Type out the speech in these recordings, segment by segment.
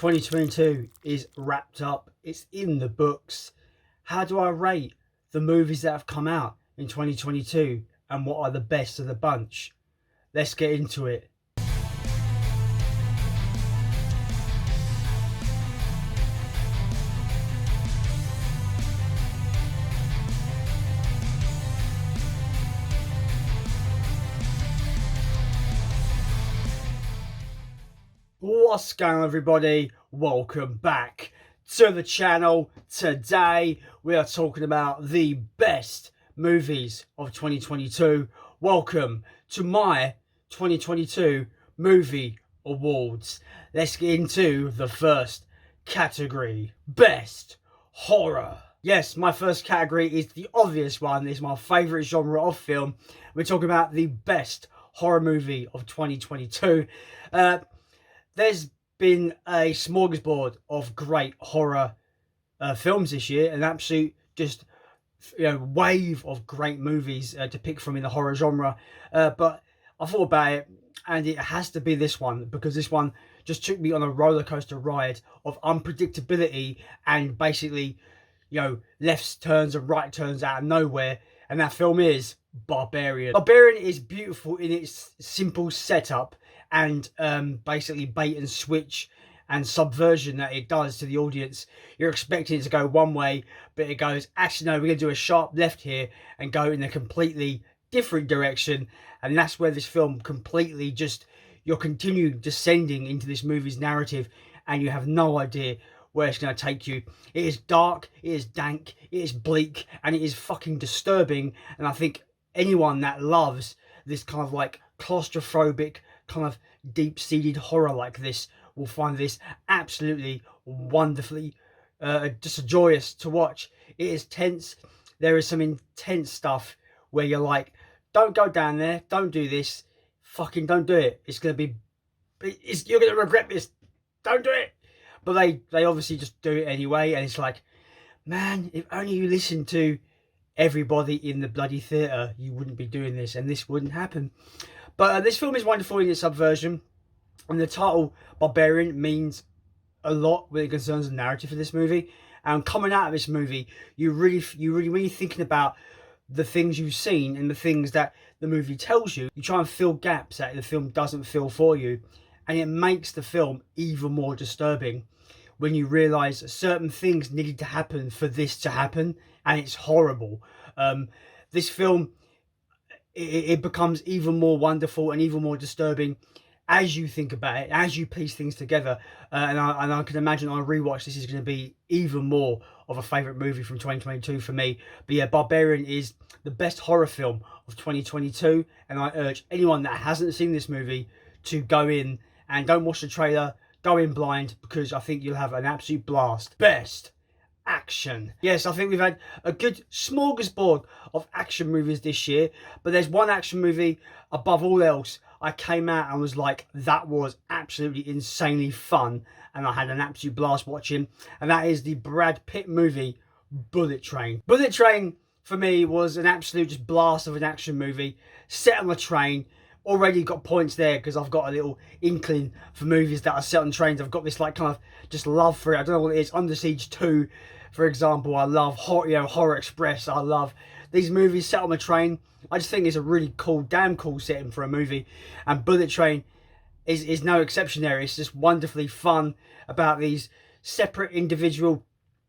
2022 is wrapped up. It's in the books. How do I rate the movies that have come out in 2022 and what are the best of the bunch? Let's get into it. What's going on, everybody? Welcome back to the channel. Today we are talking about the best movies of 2022. Welcome to my 2022 movie awards. Let's get into the first category: best horror. Yes, my first category is the obvious one. It's my favourite genre of film. We're talking about the best horror movie of 2022. There's been a smorgasbord of great horror films this year, an absolute just wave of great movies to pick from in the horror genre. But I thought about it, and it has to be this one, because this one just took me on a roller coaster ride of unpredictability and basically, left turns and right turns out of nowhere. And that film is Barbarian. Barbarian is beautiful in its simple setup and basically bait and switch and subversion that it does to the audience. You're expecting it to go one way, but it goes, actually no, we're going to do a sharp left here and go in a completely different direction. And that's where this film completely just, you're continuing descending into this movie's narrative and you have no idea where it's going to take you. It is dark, it is dank, it is bleak, and it is fucking disturbing. And I think anyone that loves this kind of like claustrophobic, kind of deep-seated horror like this will find this absolutely wonderfully just joyous to watch. It is tense. There is some intense stuff where you're like, don't go down there, don't do this, fucking don't do it, it's gonna be, you're gonna regret this, don't do it. But they obviously just do it anyway, and it's like, man, if only you listened to everybody in the bloody theatre, you wouldn't be doing this and this wouldn't happen. But this film is wonderful in its subversion, and the title Barbarian means a lot when it concerns the narrative of this movie. And coming out of this movie, you really when you're thinking about the things you've seen and the things that the movie tells you, you try and fill gaps that the film doesn't fill for you, and it makes the film even more disturbing when you realise certain things needed to happen for this to happen, and it's horrible. This film, it becomes even more wonderful and even more disturbing as you think about it, as you piece things together. And I can imagine on a rewatch, this is going to be even more of a favourite movie from 2022 for me. But yeah, Barbarian is the best horror film of 2022. And I urge anyone that hasn't seen this movie to go in and don't watch the trailer, go in blind, because I think you'll have an absolute blast. Best action. Yes, I think we've had a good smorgasbord of action movies this year, but there's one action movie above all else I came out and was like, that was absolutely insanely fun, and I had an absolute blast watching, and that is the Brad Pitt movie Bullet Train. Bullet Train for me was an absolute just blast of an action movie set on a train. Already got points there because I've got a little inkling for movies that are set on trains. I've got this like kind of just love for it. I don't know what it is. Under Siege 2, for example. I love Horror Express. I love these movies set on a train. I just think it's a really cool, damn cool setting for a movie. And Bullet Train is no exception there. It's just wonderfully fun about these separate individual,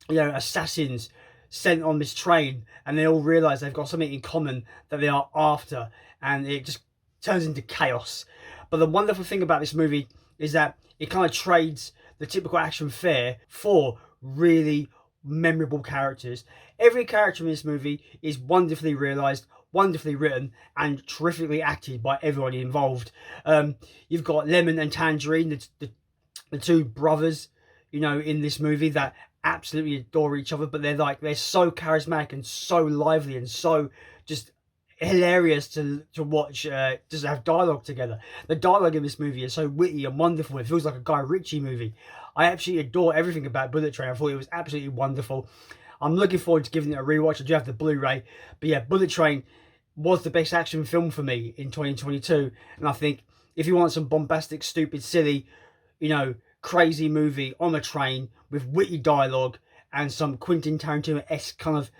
assassins sent on this train, and they all realise they've got something in common that they are after, and it just turns into chaos. But the wonderful thing about this movie is that it kind of trades the typical action fare for really memorable characters. Every character in this movie is wonderfully realised, wonderfully written, and terrifically acted by everybody involved. You've got Lemon and Tangerine, the two brothers, in this movie that absolutely adore each other, but they're so charismatic and so lively and so just hilarious to watch, just have dialogue together. The dialogue in this movie is so witty and wonderful. It feels like a Guy Ritchie movie. I absolutely adore everything about Bullet Train. I thought it was absolutely wonderful. I'm looking forward to giving it a rewatch. I do have the Blu-ray, but yeah, Bullet Train was the best action film for me in 2022. And I think if you want some bombastic, stupid, silly, crazy movie on a train with witty dialogue and some Quentin Tarantino-esque kind of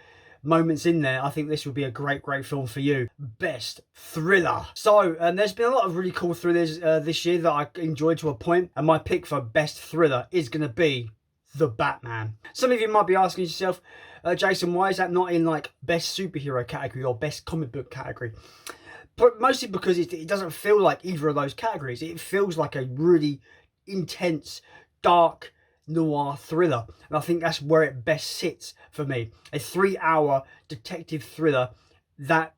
moments in there, I think this would be a great film for you. Best thriller. So there's been a lot of really cool thrillers this year that I enjoyed to a point, and my pick for best thriller is going to be The Batman. Some of you might be asking yourself, Jason, why is that not in like best superhero category or best comic book category? But mostly because it doesn't feel like either of those categories. It feels like a really intense, dark, noir thriller, and I think that's where it best sits for me. A 3-hour detective thriller that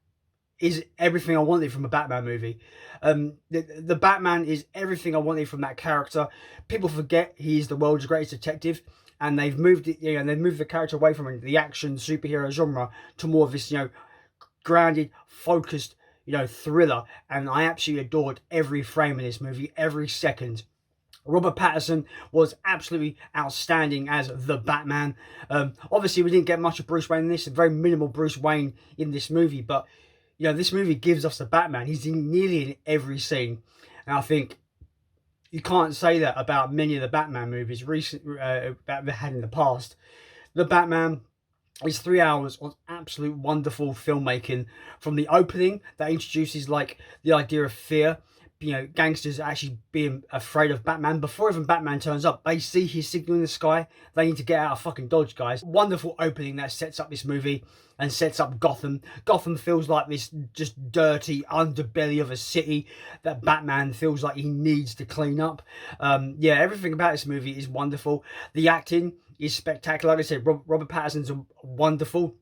is everything I wanted from a Batman movie. The Batman is everything I wanted from that character. People forget he is the world's greatest detective, and they've moved it, and they've moved the character away from the action superhero genre to more of this, grounded, focused, thriller. And I absolutely adored every frame in this movie, every second. Robert Pattinson was absolutely outstanding as the Batman. Obviously, we didn't get much of Bruce Wayne in this, very minimal Bruce Wayne in this movie, but this movie gives us the Batman. He's nearly in every scene, and I think you can't say that about many of the Batman movies that we had in the past. The Batman is 3 hours of absolute wonderful filmmaking, from the opening that introduces like the idea of fear. Gangsters actually being afraid of Batman. Before even Batman turns up, they see his signal in the sky. They need to get out of fucking Dodge, guys. Wonderful opening that sets up this movie and sets up Gotham. Gotham feels like this just dirty underbelly of a city that Batman feels like he needs to clean up. Everything about this movie is wonderful. The acting is spectacular. Like I said, Robert Pattinson's wonderful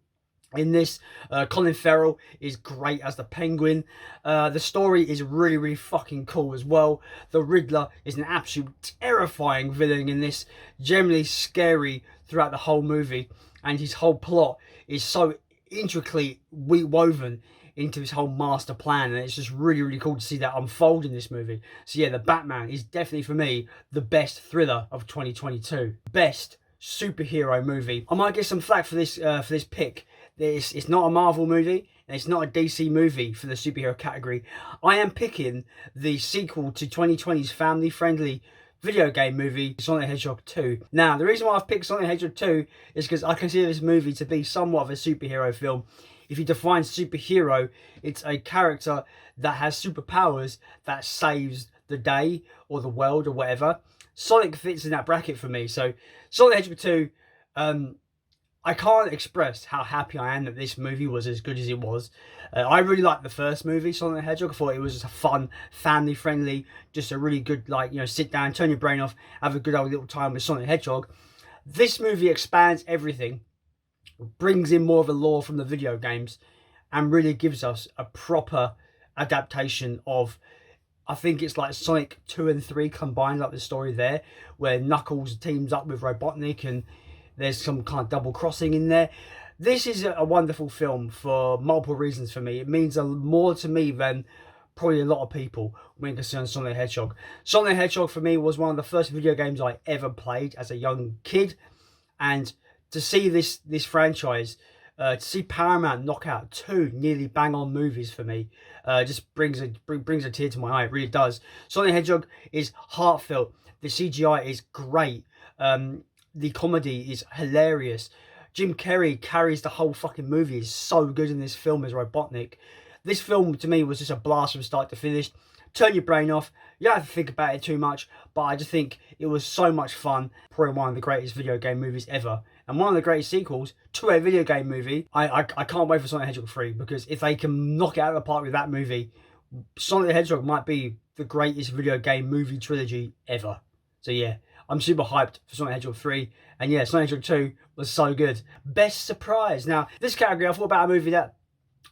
in this. Colin Farrell is great as the Penguin. The story is really, really fucking cool as well. The Riddler is an absolute terrifying villain in this, generally scary throughout the whole movie, and his whole plot is so intricately woven into his whole master plan, and it's just really, really cool to see that unfold in this movie. So yeah, The Batman is definitely for me the best thriller of 2022. Best superhero movie. I might get some flack for this pick. It's not a Marvel movie, and it's not a DC movie for the superhero category. I am picking the sequel to 2020's family-friendly video game movie, Sonic the Hedgehog 2. Now, the reason why I've picked Sonic the Hedgehog 2 is because I consider this movie to be somewhat of a superhero film. If you define superhero, it's a character that has superpowers that saves the day or the world or whatever. Sonic fits in that bracket for me. So Sonic the Hedgehog 2, I can't express how happy I am that this movie was as good as it was. I really liked the first movie, Sonic the Hedgehog. I thought it was just a fun, family-friendly, just a really good, sit down, turn your brain off, have a good old little time with Sonic the Hedgehog. This movie expands everything, brings in more of the lore from the video games, and really gives us a proper adaptation of, I think it's like Sonic 2 and 3 combined, like the story there, where Knuckles teams up with Robotnik and there's some kind of double crossing in there. This is a wonderful film for multiple reasons for me. It means more to me than probably a lot of people when it concerns Sonic the Hedgehog. Sonic the Hedgehog for me was one of the first video games I ever played as a young kid. And to see this franchise, to see Paramount knock out 2 nearly bang-on movies for me, just brings a tear to my eye. It really does. Sonic the Hedgehog is heartfelt. The CGI is great. The comedy is hilarious. Jim Carrey carries the whole fucking movie. He's so good in this film as Robotnik. This film, to me, was just a blast from start to finish. Turn your brain off. You don't have to think about it too much, but I just think it was so much fun. Probably one of the greatest video game movies ever. And one of the greatest sequels to a video game movie. I can't wait for Sonic the Hedgehog 3, because if they can knock it out of the park with that movie, Sonic the Hedgehog might be the greatest video game movie trilogy ever. So yeah, I'm super hyped for Sonic the Hedgehog 3. And yeah, Sonic the Hedgehog 2 was so good. Best surprise. Now, this category, I thought about a movie that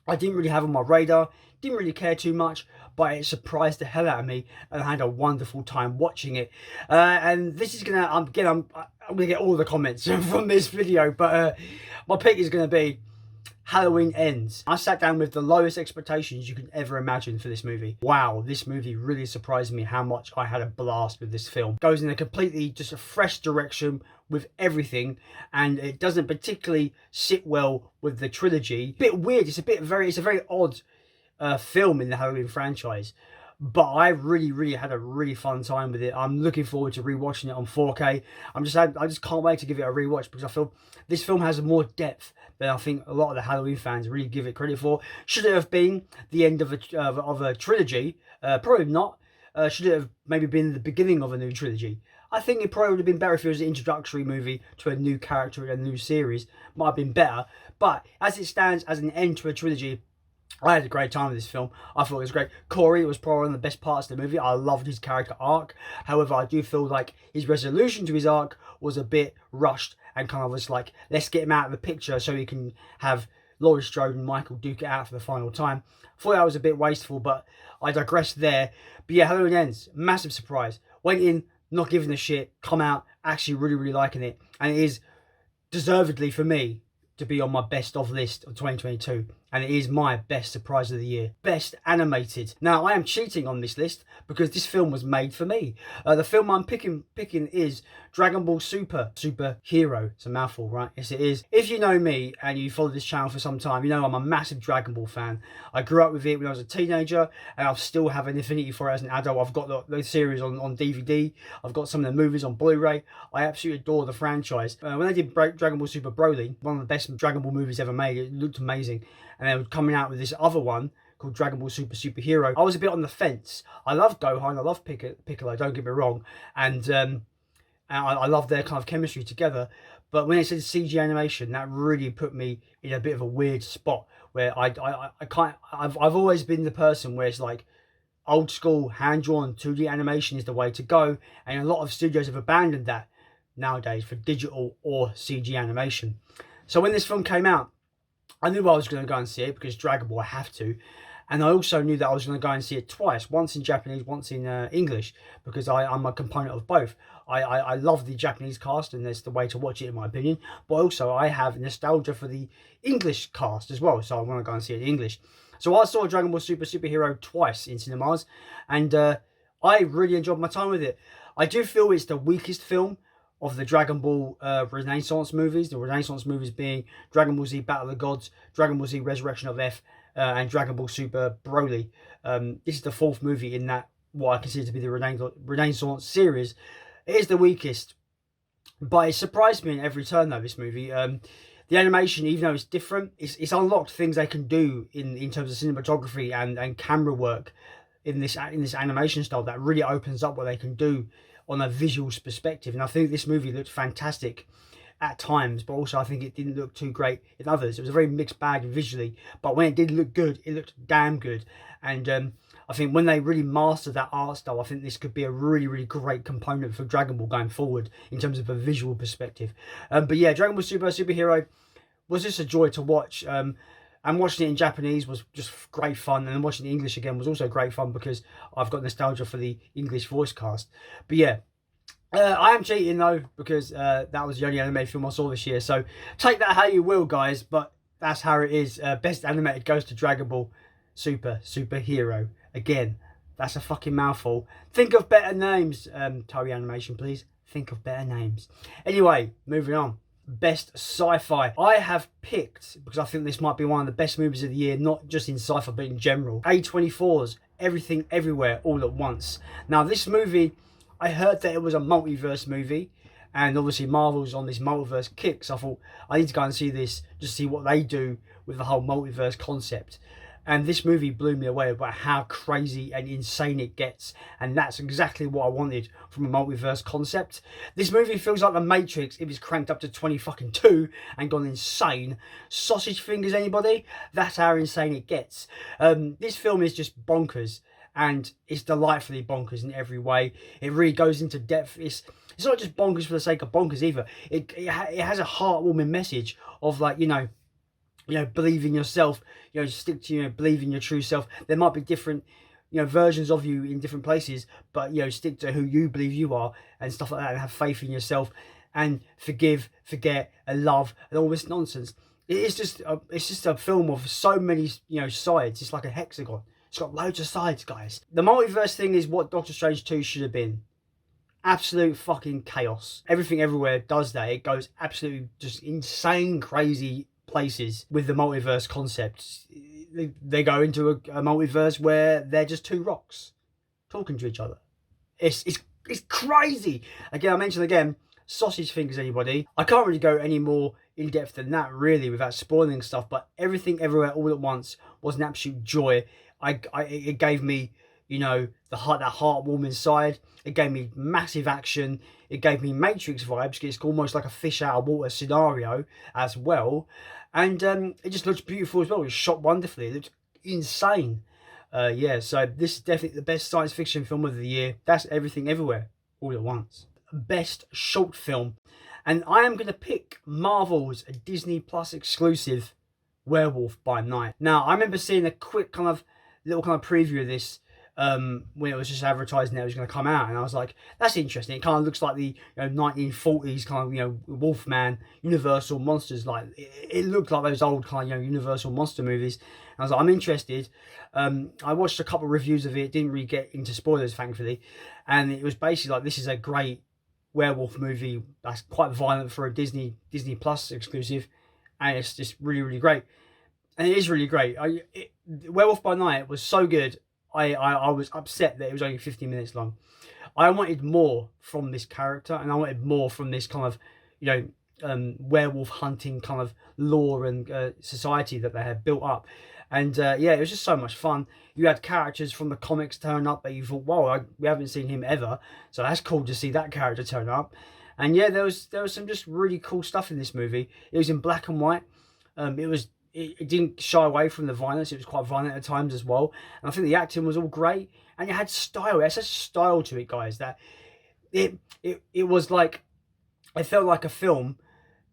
I didn't really have on my radar, didn't really care too much, but it surprised the hell out of me, and I had a wonderful time watching it. And this is gonna, I'm gonna get all the comments from this video, but my pick is gonna be Halloween Ends. I sat down with the lowest expectations you can ever imagine for this movie. Wow, this movie really surprised me how much I had a blast with this film. Goes in a completely just a fresh direction with everything, and it doesn't particularly sit well with the trilogy. Bit weird. It's a very odd film in the Halloween franchise. but I really had a really fun time with it. I'm looking forward to rewatching it on 4K. I just can't wait to give it a rewatch, because I feel this film has more depth than I think a lot of the Halloween fans really give it credit for. Should it have been the end of a trilogy? Probably not. Should it have maybe been the beginning of a new trilogy? I think it probably would have been better if it was an introductory movie to a new character in a new series. Might have been better. But as it stands, as an end to a trilogy, I had a great time with this film. I thought it was great. Corey was probably one of the best parts of the movie. I loved his character arc. However, I do feel like his resolution to his arc was a bit rushed and kind of was like, let's get him out of the picture so he can have Laurie Strode and Michael duke it out for the final time. Thought that was a bit wasteful, but I digress there. But yeah, Halloween Ends, massive surprise. Went in, not giving a shit, come out, actually really liking it. And it is deservedly, for me, to be on my best of list of 2022, and it is my best surprise of the year. Best animated. Now, I am cheating on this list because this film was made for me. The film I'm picking is Dragon Ball Super Hero. It's a mouthful, right? Yes, it is. If you know me and you follow this channel for some time, you know I'm a massive Dragon Ball fan. I grew up with it when I was a teenager, and I still have an affinity for it as an adult. I've got the series on DVD. I've got some of the movies on Blu-ray. I absolutely adore the franchise. When they did Dragon Ball Super Broly, one of the best Dragon Ball movies ever made, it looked amazing. And they were coming out with this other one called Dragon Ball Super Hero. I was a bit on the fence. I love Gohan, I love Piccolo, don't get me wrong, and I love their kind of chemistry together. But when it said CG animation, that really put me in a bit of a weird spot where I can't. I've always been the person where it's like old school hand drawn 2D animation is the way to go, and a lot of studios have abandoned that nowadays for digital or CG animation. So when this film came out, I knew I was going to go and see it because Dragon Ball, I have to. And I also knew that I was going to go and see it twice, once in Japanese, once in English, because I'm a component of both. I love the Japanese cast, and that's the way to watch it in my opinion. But also I have nostalgia for the English cast as well, so I want to go and see it in English. So I saw Dragon Ball Superhero twice in cinemas, and I really enjoyed my time with it. I do feel it's the weakest film of the Dragon Ball Renaissance movies. The Renaissance movies being Dragon Ball Z Battle of the Gods, Dragon Ball Z Resurrection of F, and Dragon Ball Super Broly. This is the fourth movie in that, what I consider to be the Renaissance series. It is the weakest, but it surprised me in every turn though, this movie. The animation, even though it's different, it's unlocked things they can do in terms of cinematography and camera work in this animation style that really opens up what they can do on a visual perspective. And I think this movie looked fantastic at times, but also I think it didn't look too great in others. It was a very mixed bag visually, but when it did look good, it looked damn good. And I think when they really mastered that art style, I think this could be a really great component for Dragon Ball going forward in terms of a visual perspective. But yeah, Dragon Ball Superhero was just a joy to watch. And watching it in Japanese was just great fun, and watching it in English again was also great fun because I've got nostalgia for the English voice cast. But yeah, I am cheating though, because that was the only animated film I saw this year, so take that how you will, guys, but that's how it is. Best animated goes to Dragon Ball Superhero. Again, that's a fucking mouthful. Think of better names, Toei Animation, please. Think of better names. Anyway, moving on. Best sci-fi. I have picked, because I think this might be one of the best movies of the year, not just in sci-fi but in general, A24's Everything Everywhere All at Once. Now this movie, I heard that it was a multiverse movie, and obviously Marvel's on this multiverse kick, so I thought I need to go and see this, just see what they do with the whole multiverse concept. And this movie blew me away about how crazy and insane it gets. And that's exactly what I wanted from a multiverse concept. This movie feels like The Matrix if it's cranked up to 20 and gone insane. Sausage fingers, anybody? That's how insane it gets. This film is just bonkers. And it's delightfully bonkers in every way. It really goes into depth. It's not just bonkers for the sake of bonkers either. It has a heartwarming message of, like, you know, believe in yourself, stick to, believe in your true self. There might be different, versions of you in different places, but, stick to who you believe you are and stuff like that, and have faith in yourself and forgive, forget, and love, and all this nonsense. It's just a film of so many, sides. It's like a hexagon. It's got loads of sides, guys. The multiverse thing is what Doctor Strange 2 should have been. Absolute fucking chaos. Everything Everywhere does that. It goes absolutely just insane, crazy places with the multiverse concept. They go into a multiverse where they're just two rocks. talking to each other. It's crazy. Again, I mentioned again, sausage fingers, anybody. I can't really go any more in depth than that really without spoiling stuff, but Everything Everywhere All at Once was an absolute joy. It gave me, you know, that heartwarming side. It gave me massive action. It gave me Matrix vibes. It's almost like a fish out of water scenario as well. And it just looks beautiful as well. It's shot wonderfully. It looks insane. Yeah, so this is definitely the best science fiction film of the year. That's Everything Everywhere All at Once. Best short film. And I am going to pick Marvel's Disney Plus exclusive Werewolf by Night. Now, I remember seeing a quick little preview of this when it was just advertising that it was going to come out, and I was like, that's interesting. It kind of looks like the 1940s kind of Wolfman, Universal monsters. Like it looked like those old kind of Universal monster movies. And I was like, I'm interested. I watched a couple of reviews of it. Didn't really get into spoilers, thankfully, and it was basically like, this is a great werewolf movie that's quite violent for a Disney Plus exclusive, and it's just really great. And it is really great. Werewolf by Night was so good. I was upset that it was only 50 minutes long. I wanted more from this character, and I wanted more from this kind of, werewolf hunting kind of lore and society that they had built up. And yeah, it was just so much fun. You had characters from the comics turn up that you thought, wow, we haven't seen him ever. So that's cool to see that character turn up. And yeah, there was some just really cool stuff in this movie. It was in black and white. It didn't shy away from the violence. It was quite violent at times as well. And I think the acting was all great. And it had style. It had such style to it, guys, that it was like, it felt like a film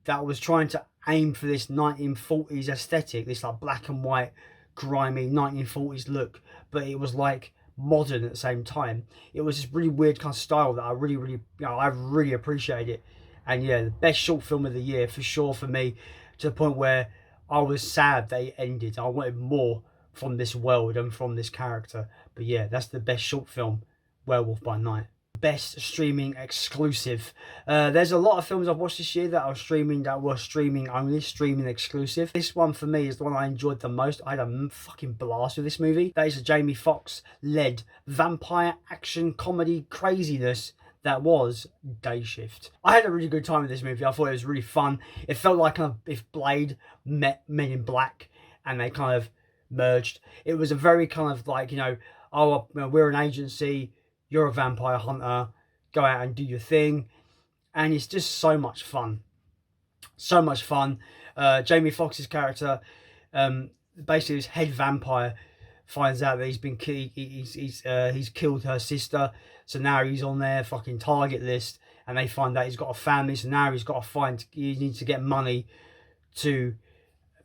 that was trying to aim for this 1940s aesthetic, this like black and white, grimy 1940s look. But it was like modern at the same time. It was this really weird kind of style that I really appreciated it. And yeah, the best short film of the year for sure for me, to the point where I was sad they ended. I wanted more from this world and from this character. But yeah, that's the best short film, Werewolf by Night. Best streaming exclusive. There's a lot of films I've watched this year that were streaming only, streaming exclusive. This one for me is the one I enjoyed the most. I had a fucking blast with this movie. That is a Jamie Foxx led vampire action comedy craziness that was Day Shift. I had a really good time with this movie. I thought it was really fun. It felt like if Blade met Men in Black and they kind of merged. It was a very kind of like, we're an agency, you're a vampire hunter, go out and do your thing. And it's just so much fun. So much fun. Jamie Foxx's character, basically his head vampire, finds out that he's killed her sister. So now he's on their fucking target list, and they find out he's got a family. So now he needs to get money to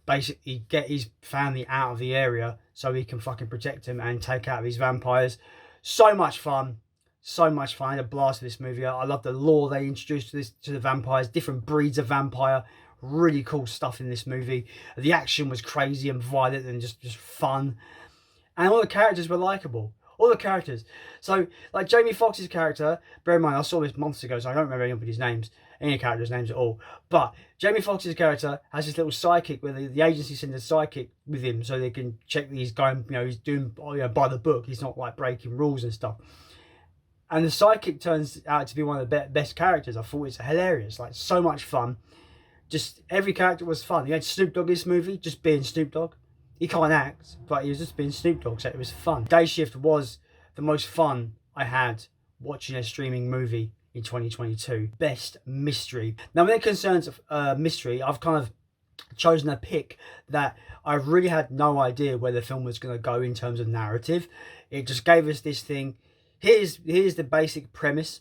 basically get his family out of the area so he can fucking protect him and take out these vampires. So much fun. So much fun. I had a blast with this movie. I love the lore they introduced to the vampires, different breeds of vampire. Really cool stuff in this movie. The action was crazy and violent and just fun. And all the characters were likable. All the characters. So, like Jamie Foxx's character, bear in mind, I saw this months ago, so I don't remember any characters' names at all. But Jamie Foxx's character has this little sidekick where the agency sends a sidekick with him so they can check that he's going, he's doing by the book. He's not like breaking rules and stuff. And the sidekick turns out to be one of the best characters. I thought it's hilarious. Like, so much fun. Just every character was fun. You had Snoop Dogg in this movie, just being Snoop Dogg. He can't act, but he was just being Snoop Dogg, so it was fun. Day Shift was the most fun I had watching a streaming movie in 2022. Best mystery. Now, when it concerns mystery, I've kind of chosen a pick that I really had no idea where the film was going to go in terms of narrative. It just gave us this thing. Here's the basic premise.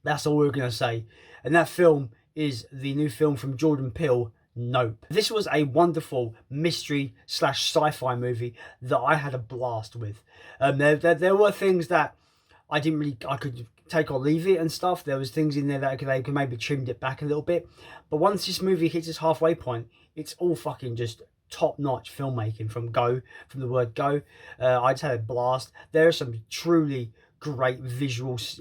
That's all we're going to say. And that film is the new film from Jordan Peele, Nope. This was a wonderful mystery / sci-fi movie that I had a blast with. There were things that I could take or leave it and stuff. There was things in there that they could maybe trimmed it back a little bit. But once this movie hits its halfway point, it's all fucking just top-notch filmmaking from the word go. I just had a blast. There are some truly great visuals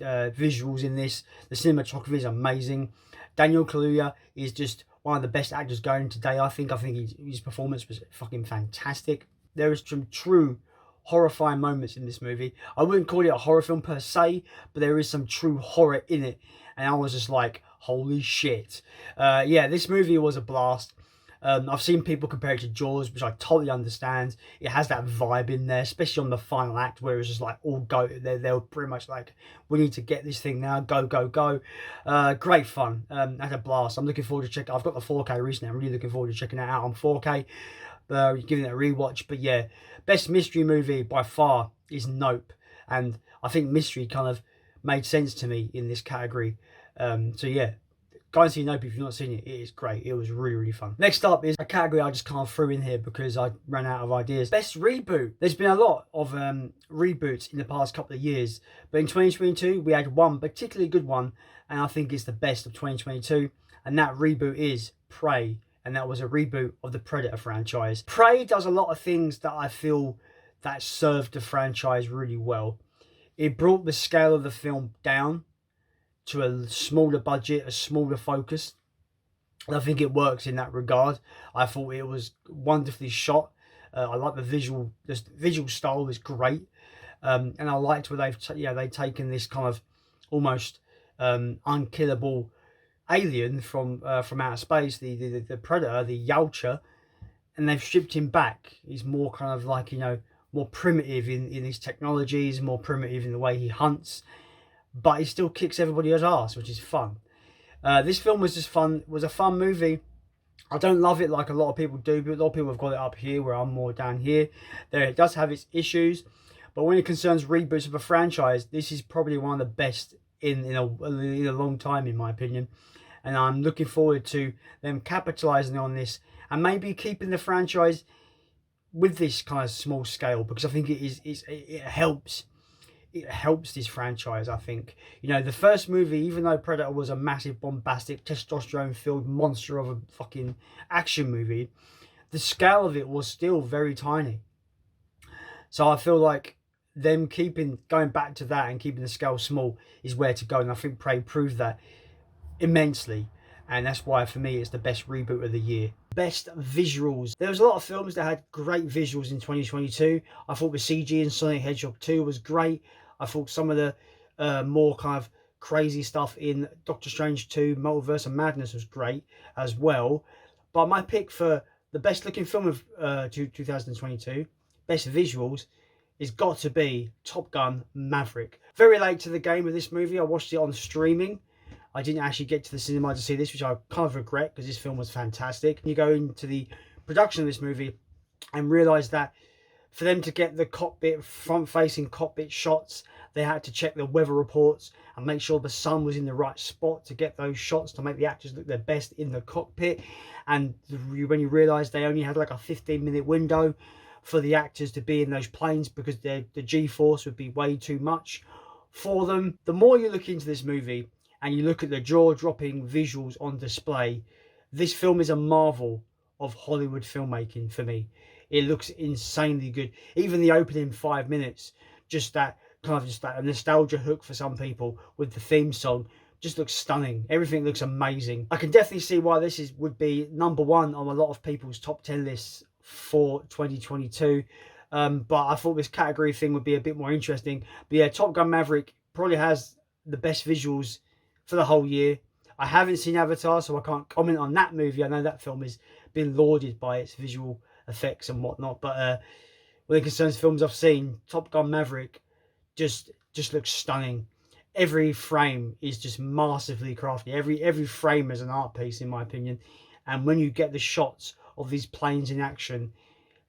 in this. The cinematography is amazing. Daniel Kaluuya is just one of the best actors going today. I think his performance was fucking fantastic. There is some true horrifying moments in this movie. I wouldn't call it a horror film per se, but there is some true horror in it. And I was just like, holy shit. Yeah, this movie was a blast. I've seen people compare it to Jaws, which I totally understand. It has that vibe in there, especially on the final act, where it's just like all go. They were pretty much like, we need to get this thing now, go, go, go. Great fun. Had a blast. I'm looking forward to check. I've got the 4K recently. I'm really looking forward to checking it out on 4K. Giving it a rewatch. But yeah, best mystery movie by far is Nope, and I think mystery kind of made sense to me in this category. So yeah, go and see Nope if you've not seen it. It is great. It was really, really fun. Next up is a category I just can't throw in here because I ran out of ideas. Best reboot. There's been a lot of reboots in the past couple of years, but in 2022 we had one particularly good one, and I think it's the best of 2022, and that reboot is Prey. And that was a reboot of the Predator franchise. Prey does a lot of things that I feel that served the franchise really well. It brought the scale of the film down to a smaller budget, a smaller focus. And I think it works in that regard. I thought it was wonderfully shot. I like the visual style is great. And I liked where they've taken this kind of almost unkillable alien from outer space, the Predator, the Yautja, and they've stripped him back. He's more kind of like, more primitive in his technologies, more primitive in the way he hunts, but he still kicks everybody's ass, which is fun. This film was just fun. It was a fun movie. I don't love it like a lot of people do, but a lot of people have got it up here where I'm more down here. There, it does have its issues, but when it concerns reboots of a franchise, this is probably one of the best in a long time, in my opinion. And I'm looking forward to them capitalizing on this and maybe keeping the franchise with this kind of small scale, because I think it helps this franchise. I think, the first movie, even though Predator was a massive bombastic testosterone filled monster of a fucking action movie, the scale of it was still very tiny. So I feel like them going back to that and keeping the scale small is where to go, and I think Prey proved that immensely, and that's why for me it's the best reboot of the year. Best visuals. There was a lot of films that had great visuals in 2022. I thought the CG in Sonic Hedgehog 2 was great. I thought some of the more kind of crazy stuff in Doctor Strange 2 Multiverse of Madness was great as well. But my pick for the best looking film of 2022, best visuals, is got to be Top Gun Maverick. Very late to the game with this movie. I watched it on streaming. I didn't actually get to the cinema to see this, which I kind of regret because this film was fantastic. You go into the production of this movie and realise that for them to get the cockpit, front-facing cockpit shots, they had to check the weather reports and make sure the sun was in the right spot to get those shots to make the actors look their best in the cockpit. And when you realise they only had like a 15-minute window for the actors to be in those planes because the G-force would be way too much for them. The more you look into this movie and you look at the jaw-dropping visuals on display, this film is a marvel of Hollywood filmmaking for me. It looks insanely good. Even the opening 5 minutes, just that nostalgia hook for some people with the theme song, just looks stunning. Everything looks amazing. I can definitely see why this would be number one on a lot of people's top 10 lists for 2022. But I thought this category thing would be a bit more interesting. But yeah, Top Gun Maverick probably has the best visuals for the whole year. I haven't seen Avatar, so I can't comment on that movie. I know that film has been lauded by its visual effects and whatnot, but when it concerns films I've seen, Top Gun Maverick just looks stunning. Every frame is just massively crafty. Every frame is an art piece, in my opinion. And when you get the shots of these planes in action,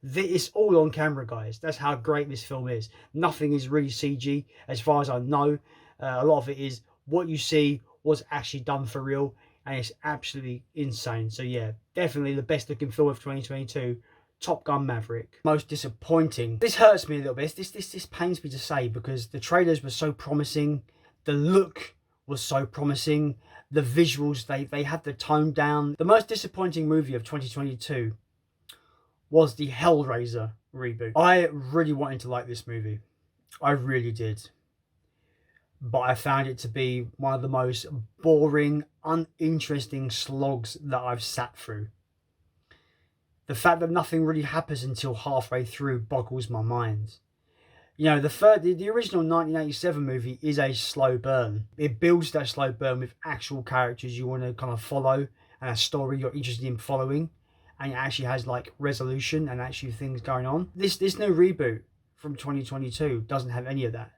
it's all on camera, guys. That's how great this film is. Nothing is really CG, as far as I know. A lot of it is what you see was actually done for real, and it's absolutely insane. So yeah, definitely the best looking film of 2022, Top Gun Maverick. Most disappointing. This hurts me a little bit. This pains me to say, because the trailers were so promising, the look was so promising, the visuals, they had the tone down. The most disappointing movie of 2022 was the Hellraiser reboot. I really wanted to like this movie. I really did. But I found it to be one of the most boring, uninteresting slogs that I've sat through. The fact that nothing really happens until halfway through boggles my mind. You know, the original 1987 movie is a slow burn. It builds that slow burn with actual characters you want to kind of follow and a story you're interested in following, and it actually has like resolution and actually things going on. This new reboot from 2022 doesn't have any of that.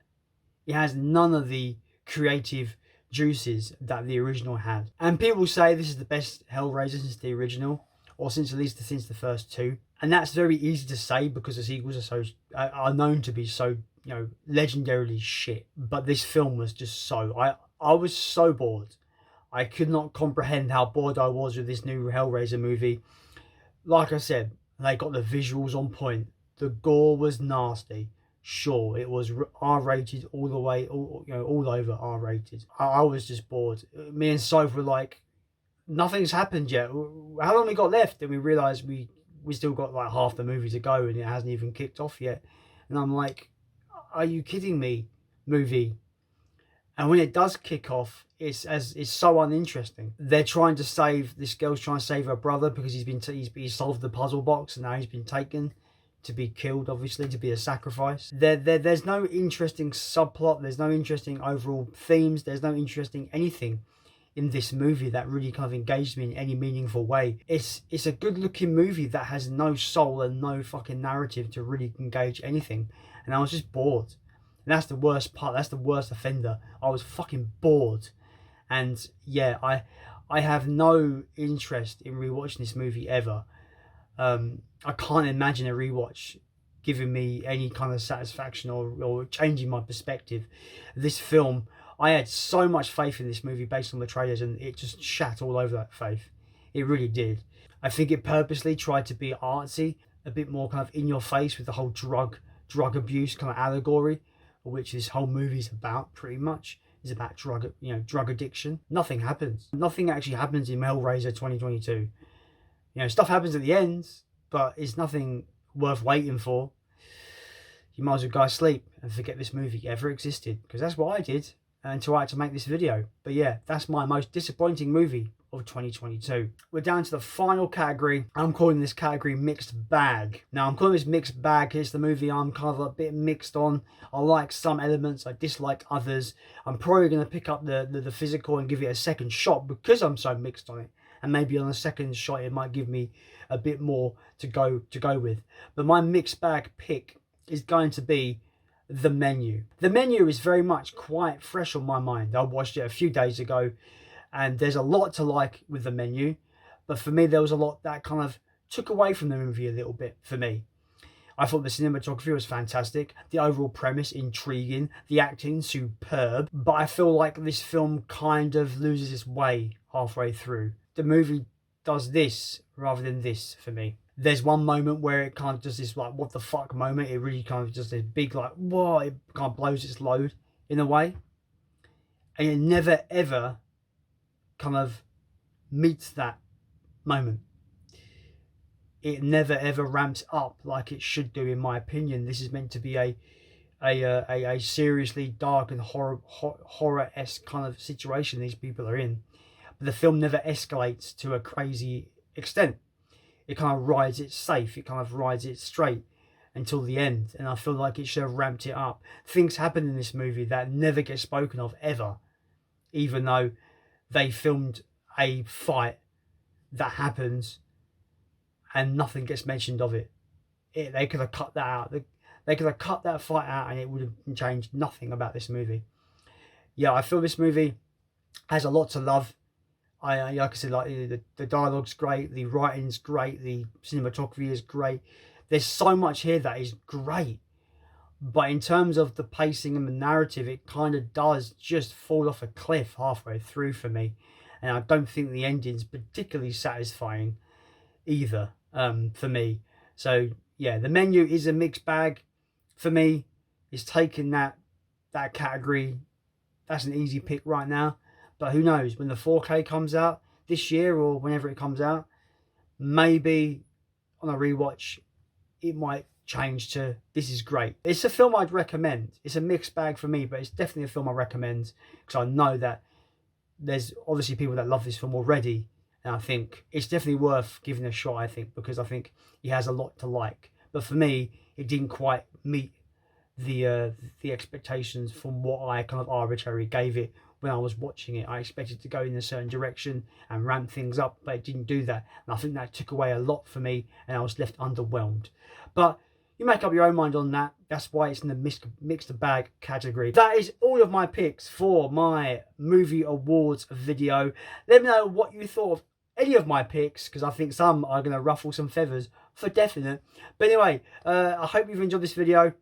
It has none of the creative juices that the original had. And people say this is the best Hellraiser since the original, or since at least since the first two. And that's very easy to say because the sequels are known to be so, you know, legendarily shit. But this film was just so, I was so bored. I could not comprehend how bored I was with this new Hellraiser movie. Like I said, they got the visuals on point. The gore was nasty. Sure, it was R-rated all the way, all over R-rated. I was just bored. Me and Soph were like, nothing's happened yet. How long we got left? And we realised we still got like half the movie to go and it hasn't even kicked off yet. And I'm like, are you kidding me, movie? And when it does kick off, it's so uninteresting. They're trying to save, this girl's trying to save her brother because he's solved the puzzle box and now he's been taken to be killed, obviously, to be a sacrifice. There's no interesting subplot. There's no interesting overall themes. There's no interesting anything in this movie that really kind of engaged me in any meaningful way. It's a good looking movie that has no soul and no fucking narrative to really engage anything. And I was just bored. And that's the worst part. That's the worst offender. I was fucking bored. And yeah, I have no interest in rewatching this movie ever. I can't imagine a rewatch giving me any kind of satisfaction or changing my perspective. This film, I had so much faith in this movie based on the trailers, and it just shat all over that faith. It really did. I think it purposely tried to be artsy, a bit more kind of in your face with the whole drug abuse kind of allegory, which this whole movie is about. Pretty much is about drug addiction. Nothing happens. Nothing actually happens in Hellraiser 2022. You know, stuff happens at the end, but it's nothing worth waiting for. You might as well go to sleep and forget this movie ever existed, because that's what I did until I had to make this video. But yeah, that's my most disappointing movie of 2022. We're down to the final category. I'm calling this category mixed bag. Now, I'm calling this mixed bag because it's the movie I'm kind of a bit mixed on. I like some elements, I dislike others. I'm probably going to pick up the physical and give it a second shot because I'm so mixed on it. And maybe on a second shot it might give me a bit more to go with. But my mixed bag pick is going to be The Menu. The Menu is very much quite fresh on my mind. I watched it a few days ago and there's a lot to like with The Menu, but for me there was a lot that kind of took away from the movie a little bit for me. I thought the cinematography was fantastic, the overall premise intriguing, the acting superb, but I feel like this film kind of loses its way halfway through. The movie does this rather than this for me. There's one moment where it kind of does this like what the fuck moment. It really kind of just this big like whoa, it kind of blows its load in a way, and it never ever kind of meets that moment. It never ever ramps up like it should do, in my opinion. This is meant to be a seriously dark and horror-esque kind of situation these people are in. But the film never escalates to a crazy extent. It kind of rides it safe. It kind of rides it straight until the end. And I feel like it should have ramped it up. Things happen in this movie that never get spoken of ever. Even though they filmed a fight that happens and nothing gets mentioned of it. They could have cut that out. They could have cut that fight out and it would have changed nothing about this movie. Yeah, I feel this movie has a lot to love. Like I said, like the dialogue's great, the writing's great, the cinematography is great. There's so much here that is great. But in terms of the pacing and the narrative, it kind of does just fall off a cliff halfway through for me. And I don't think the ending's particularly satisfying either for me. So yeah, The Menu is a mixed bag for me. It's taken that category. That's an easy pick right now. But who knows, when the 4K comes out this year or whenever it comes out, maybe on a rewatch, it might change to this is great. It's a film I'd recommend. It's a mixed bag for me, but it's definitely a film I recommend because I know that there's obviously people that love this film already. And I think it's definitely worth giving a shot, I think, because I think he has a lot to like. But for me, it didn't quite meet the expectations from what I kind of arbitrarily gave it when I was watching it. I expected to go in a certain direction and ramp things up, but it didn't do that. And I think that took away a lot for me, and I was left underwhelmed. But you make up your own mind on that. That's why it's in the mixed bag category. That is all of my picks for my movie awards video. Let me know what you thought of any of my picks, because I think some are going to ruffle some feathers for definite. But anyway, I hope you've enjoyed this video.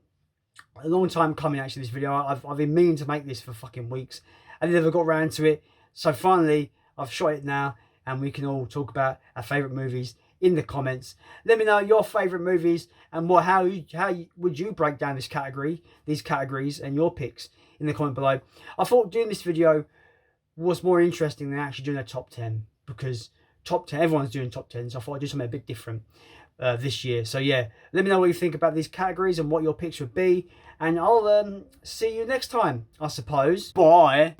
A long time coming, actually, this video. I've been meaning to make this for fucking weeks. I never got around to it. So finally, I've shot it now, and we can all talk about our favourite movies in the comments. Let me know your favourite movies and how would you break down these categories and your picks in the comment below. I thought doing this video was more interesting than actually doing a top 10, because top 10, everyone's doing top 10, so I thought I'd do something a bit different this year. So yeah, let me know what you think about these categories and what your picks would be, and I'll see you next time, I suppose. Bye.